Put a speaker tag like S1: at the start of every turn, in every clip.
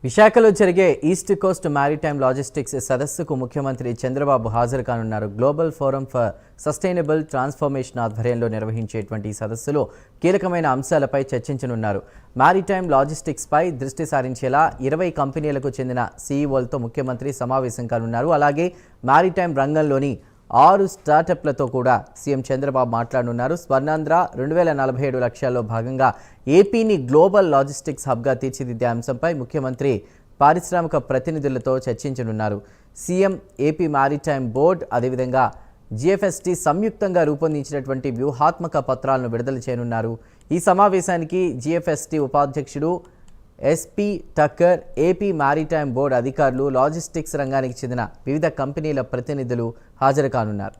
S1: విశాఖలో జరిగే east Coast maritime logistics సదస్సుకు ముఖ్యమంత్రి చంద్రబాబు హాజరు కానున్నారు. Global forum for sustainable transformation ఆధ్వర్యంలో నిర్వహించేటువంటి ఈ సదస్సులో కీలకమైన అంశాలపై చర్చించనున్నారు. మ్యారిటైమ్ లాజిస్టిక్స్ పై దృష్టి సారించేలా 20 కంపెనీలకు చెందిన సీఈఓలతో ముఖ్యమంత్రి సమావేశం కానున్నారు. అలాగే మ్యారిటైమ్ రంగంలోని 6 స్టార్టప్లతో కూడా సీఎం చంద్రబాబు మాట్లాడనున్నారు. స్వర్ణాంధ్ర 2047 లక్ష్యాల్లో భాగంగా ఏపీని గ్లోబల్ లాజిస్టిక్స్ హబ్గా తీర్చిదిద్దే అంశంపై ముఖ్యమంత్రి పారిశ్రామిక ప్రతినిధులతో చర్చించనున్నారు. సీఎం, ఏపీ మ్యారిటైమ్ బోర్డు, అదేవిధంగా జిఎఫ్ఎస్టీ సంయుక్తంగా రూపొందించినటువంటి వ్యూహాత్మక పత్రాలను విడుదల చేయనున్నారు. ఈ సమావేశానికి జిఎఫ్ఎస్టీ ఉపాధ్యక్షుడు ఎస్పీ టక్కర్, ఏపీ మ్యారిటైమ్ బోర్డు అధికారులు, లాజిస్టిక్స్ రంగానికి చెందిన వివిధ కంపెనీల ప్రతినిధులు హాజరు కానున్నారు.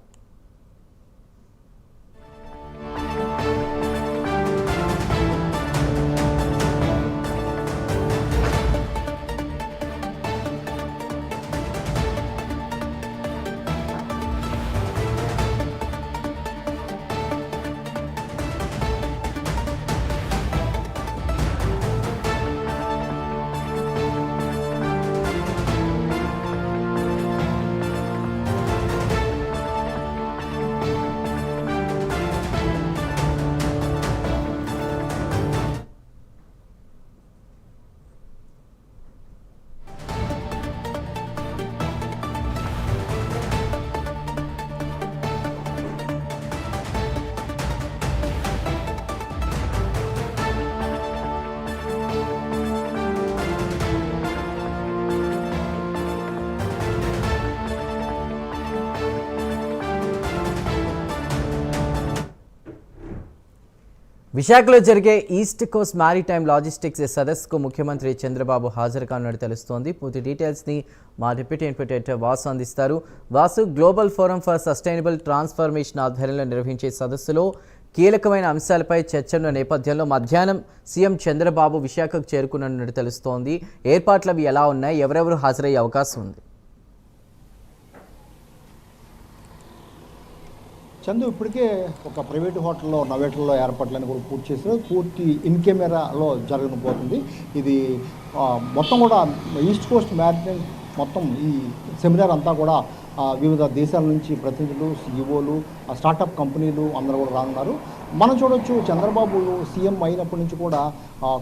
S1: విశాఖలో జరిగే ఈస్ట్ కోస్ట్ మ్యారిటైమ్ లాజిస్టిక్స్ సదస్సుకు ముఖ్యమంత్రి చంద్రబాబు హాజరు కానున్నట్టు తెలుస్తోంది. పూర్తి డీటెయిల్స్ని మా డిప్యూటీ ఇన్పుటేటర్ వాసు అందిస్తారు. Vasu, global forum for sustainable transformation ఆధ్వర్యంలో నిర్వహించే సదస్సులో కీలకమైన అంశాలపై చర్చల నేపథ్యంలో మధ్యాహ్నం సీఎం చంద్రబాబు విశాఖకు చేరుకున్నట్టు తెలుస్తోంది. ఏర్పాట్లు అవి ఎలా ఉన్నాయి? ఎవరెవరు హాజరయ్యే అవకాశం ఉంది?
S2: చందు ఇప్పటికే ఒక ప్రైవేట్ హోటల్లో నవేటల్లో ఏర్పాట్లను కూడా పూర్తి చేశారు. పూర్తి ఇన్ కెమెరాలో జరగబోతుంది. ఇది మొత్తం కూడా ఈస్ట్ కోస్ట్ మ్యారిటైమ్ మొత్తం ఈ సెమినార్ అంతా కూడా వివిధ దేశాల నుంచి ప్రతినిధులు, సీఈఓలు, స్టార్టప్ కంపెనీలు అందరూ కూడా రానున్నారు. మనం చూడొచ్చు, చంద్రబాబు సీఎం అయినప్పటి నుంచి కూడా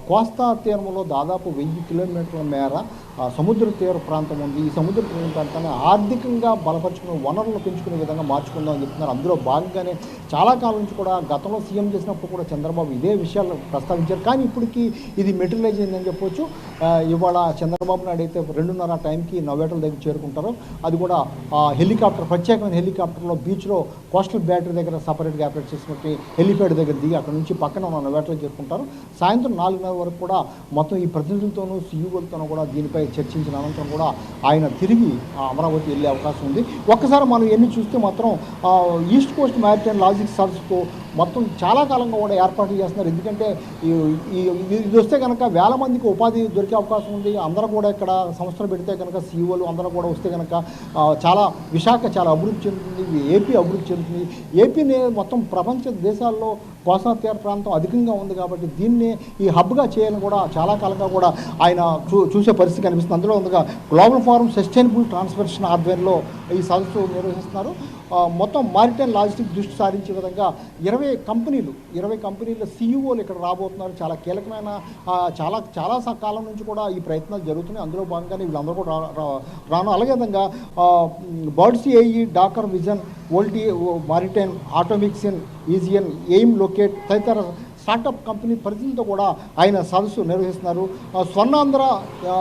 S2: కోస్తా తీరంలో దాదాపు 1000 కిలోమీటర్ల మేర సముద్ర తీర ప్రాంతం ఉంది. ఈ సముద్ర తీర ప్రాంతాన్ని ఆర్థికంగా బలపరుచుకుని వనరులు పెంచుకునే విధంగా మార్చుకుందాం అని చెప్తున్నారు. అందులో భాగంగానే చాలా కాలం నుంచి కూడా గతంలో సీఎం చేసినప్పుడు కూడా చంద్రబాబు ఇదే విషయాలు ప్రస్తావించారు. కానీ ఇప్పటికీ ఇది మెటీరియలైజ్ అయిందని చెప్పొచ్చు. ఇవాళ చంద్రబాబు నాయుడు అయితే 2:30 టైంకి నవేటల దగ్గర చేరుకుంటారు. అది కూడా హెలికాప్టర్, ప్రత్యేకమైన హెలికాప్టర్లో బీచ్లో కోస్టల్ బ్యాటరీ దగ్గర సపరేట్గా ఆపరేట్ చేసినట్టు హెలిప్యాడ్ దగ్గర దిగి అక్కడ నుంచి పక్కన ఉన్న నవేటలు చేరుకుంటారు. సాయంత్రం 4:30 వరకు కూడా మొత్తం ఈ ప్రతినిధులతోనూ సీఈఓలతోనూ కూడా దీనిపై చర్చించిన అనంతరం కూడా ఆయన తిరిగి అమరావతి వెళ్ళే అవకాశం ఉంది. ఒక్కసారి మనం ఎన్ని చూస్తే మాత్రం ఈస్ట్ కోస్ట్ మ్యారిటైమ్ లాజిస్టిక్స్ సదస్సుకు మొత్తం చాలా కాలంగా కూడా ఏర్పాట్లు చేస్తున్నారు. ఎందుకంటే ఇది వస్తే కనుక వేల మందికి ఉపాధి దొరికే అవకాశం ఉంది. అందరూ కూడా ఇక్కడ సంస్థలు పెడితే కనుక సీఈఓలు అందరూ కూడా వస్తే కనుక చాలా విశాఖ చాలా అభివృద్ధి చెందుతుంది, ఏపీ అభివృద్ధి చెందుతుంది. ఏపీని మొత్తం ప్రపంచ దేశాల్లో కోస్తా తీర ప్రాంతం అధికంగా ఉంది కాబట్టి దీన్ని ఈ హబ్గా చేయాలని కూడా చాలా కాలంగా కూడా ఆయన చూసే పరిస్థితి కనిపిస్తుంది. అందులో ఉందిగా గ్లోబల్ ఫోరం సస్టైనబుల్ ట్రాన్స్ఫర్మేషన్ ఆధ్వర్యంలో ఈ సదస్సు నిర్వహిస్తున్నారు. మొత్తం మారిటైమ్ లాజిస్టిక్స్ దృష్టి సారించే విధంగా 20 కంపెనీల సీఈఓలు ఇక్కడ రాబోతున్నారు. చాలా కీలకమైన చాలా కాలం నుంచి కూడా ఈ ప్రయత్నాలు జరుగుతున్నాయి. అందులో భాగంగానే వీళ్ళందరూ కూడా రాను. అలాగే విధంగా బర్డ్ సిఐఈ, డాకర్ విజన్, వోల్టీ మారిటైమ్, ఆటోమిక్సిన్, ఈజియన్, ఎయిమ్ లొకేట్ తదితర స్టార్టప్ కంపెనీ ప్రతినిధులతో కూడా ఆయన సదస్సు నిర్వహిస్తున్నారు. స్వర్ణాంధ్ర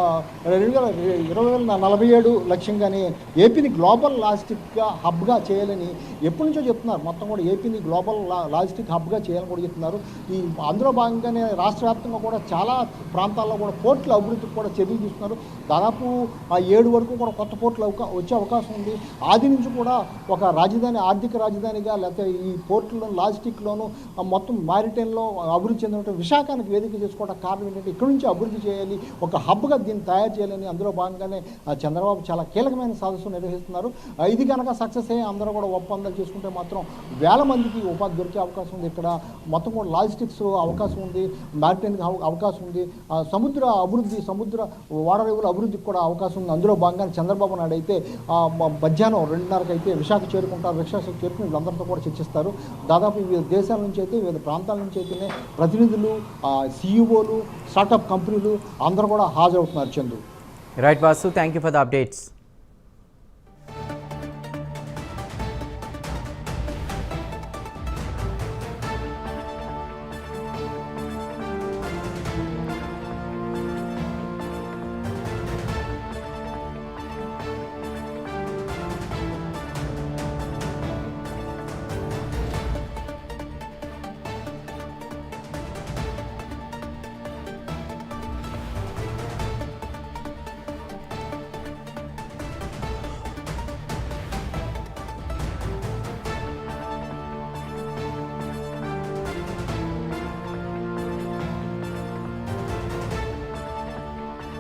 S2: 2047 లక్ష్యంగానే ఏపీని గ్లోబల్ లాజిస్టిక్ హబ్గా చేయాలని ఎప్పటి నుంచో చెప్తున్నారు. మొత్తం కూడా ఏపీని గ్లోబల్ లాజిస్టిక్ హబ్గా చేయాలని కూడా చెప్తున్నారు. అందులో భాగంగానే రాష్ట్ర వ్యాప్తంగా కూడా చాలా ప్రాంతాల్లో కూడా పోర్టుల అభివృద్ధికి కూడా చర్యలు తీసుకున్నారు. దాదాపు 7 వరకు కూడా కొత్త పోర్టులు వచ్చే అవకాశం ఉంది. ఆది నుంచి కూడా ఒక రాజధాని, ఆర్థిక రాజధానిగా, లేకపోతే ఈ పోర్టులను లాజిస్టిక్లోను మొత్తం మ్యారిటైమ్లో అభివృద్ధి చెందినట్టు విశాఖానికి వేదిక చేసుకోవడం కారణం ఏంటంటే ఇక్కడ నుంచి అభివృద్ధి చేయాలి, ఒక హబ్గా దీన్ని తయారు చేయాలని అందులో భాగంగానే చంద్రబాబు చాలా కీలకమైన సదస్సు నిర్వహిస్తున్నారు. ఇది కనుక సక్సెస్ అయ్యి అందరూ కూడా ఒప్పందాలు చేసుకుంటే మాత్రం వేల మందికి ఉపాధి దొరికే అవకాశం ఉంది. ఇక్కడ మొత్తం కూడా లాజిస్టిక్స్ అవకాశం ఉంది, మ్యారిటైన్కి అవకాశం ఉంది, సముద్ర అభివృద్ధి, సముద్ర ఓడరేవుల అభివృద్ధికి కూడా అవకాశం ఉంది. అందులో భాగంగానే చంద్రబాబు నాయుడు అయితే మధ్యాహ్నం 2:30కి అయితే విశాఖ చేరుకుంటారు. విశాఖ చేరుకుని వీళ్ళందరితో కూడా చర్చిస్తారు. దాదాపు వివిధ దేశాల నుంచి అయితే, వివిధ ప్రాంతాల నుంచి అయితేనే ప్రతినిధులు, సిఇఓలు, స్టార్టప్ కంపెనీలు అందరూ కూడా హాజరవుతున్నారు. Chandu.
S1: Right Vasu, thank you for the updates.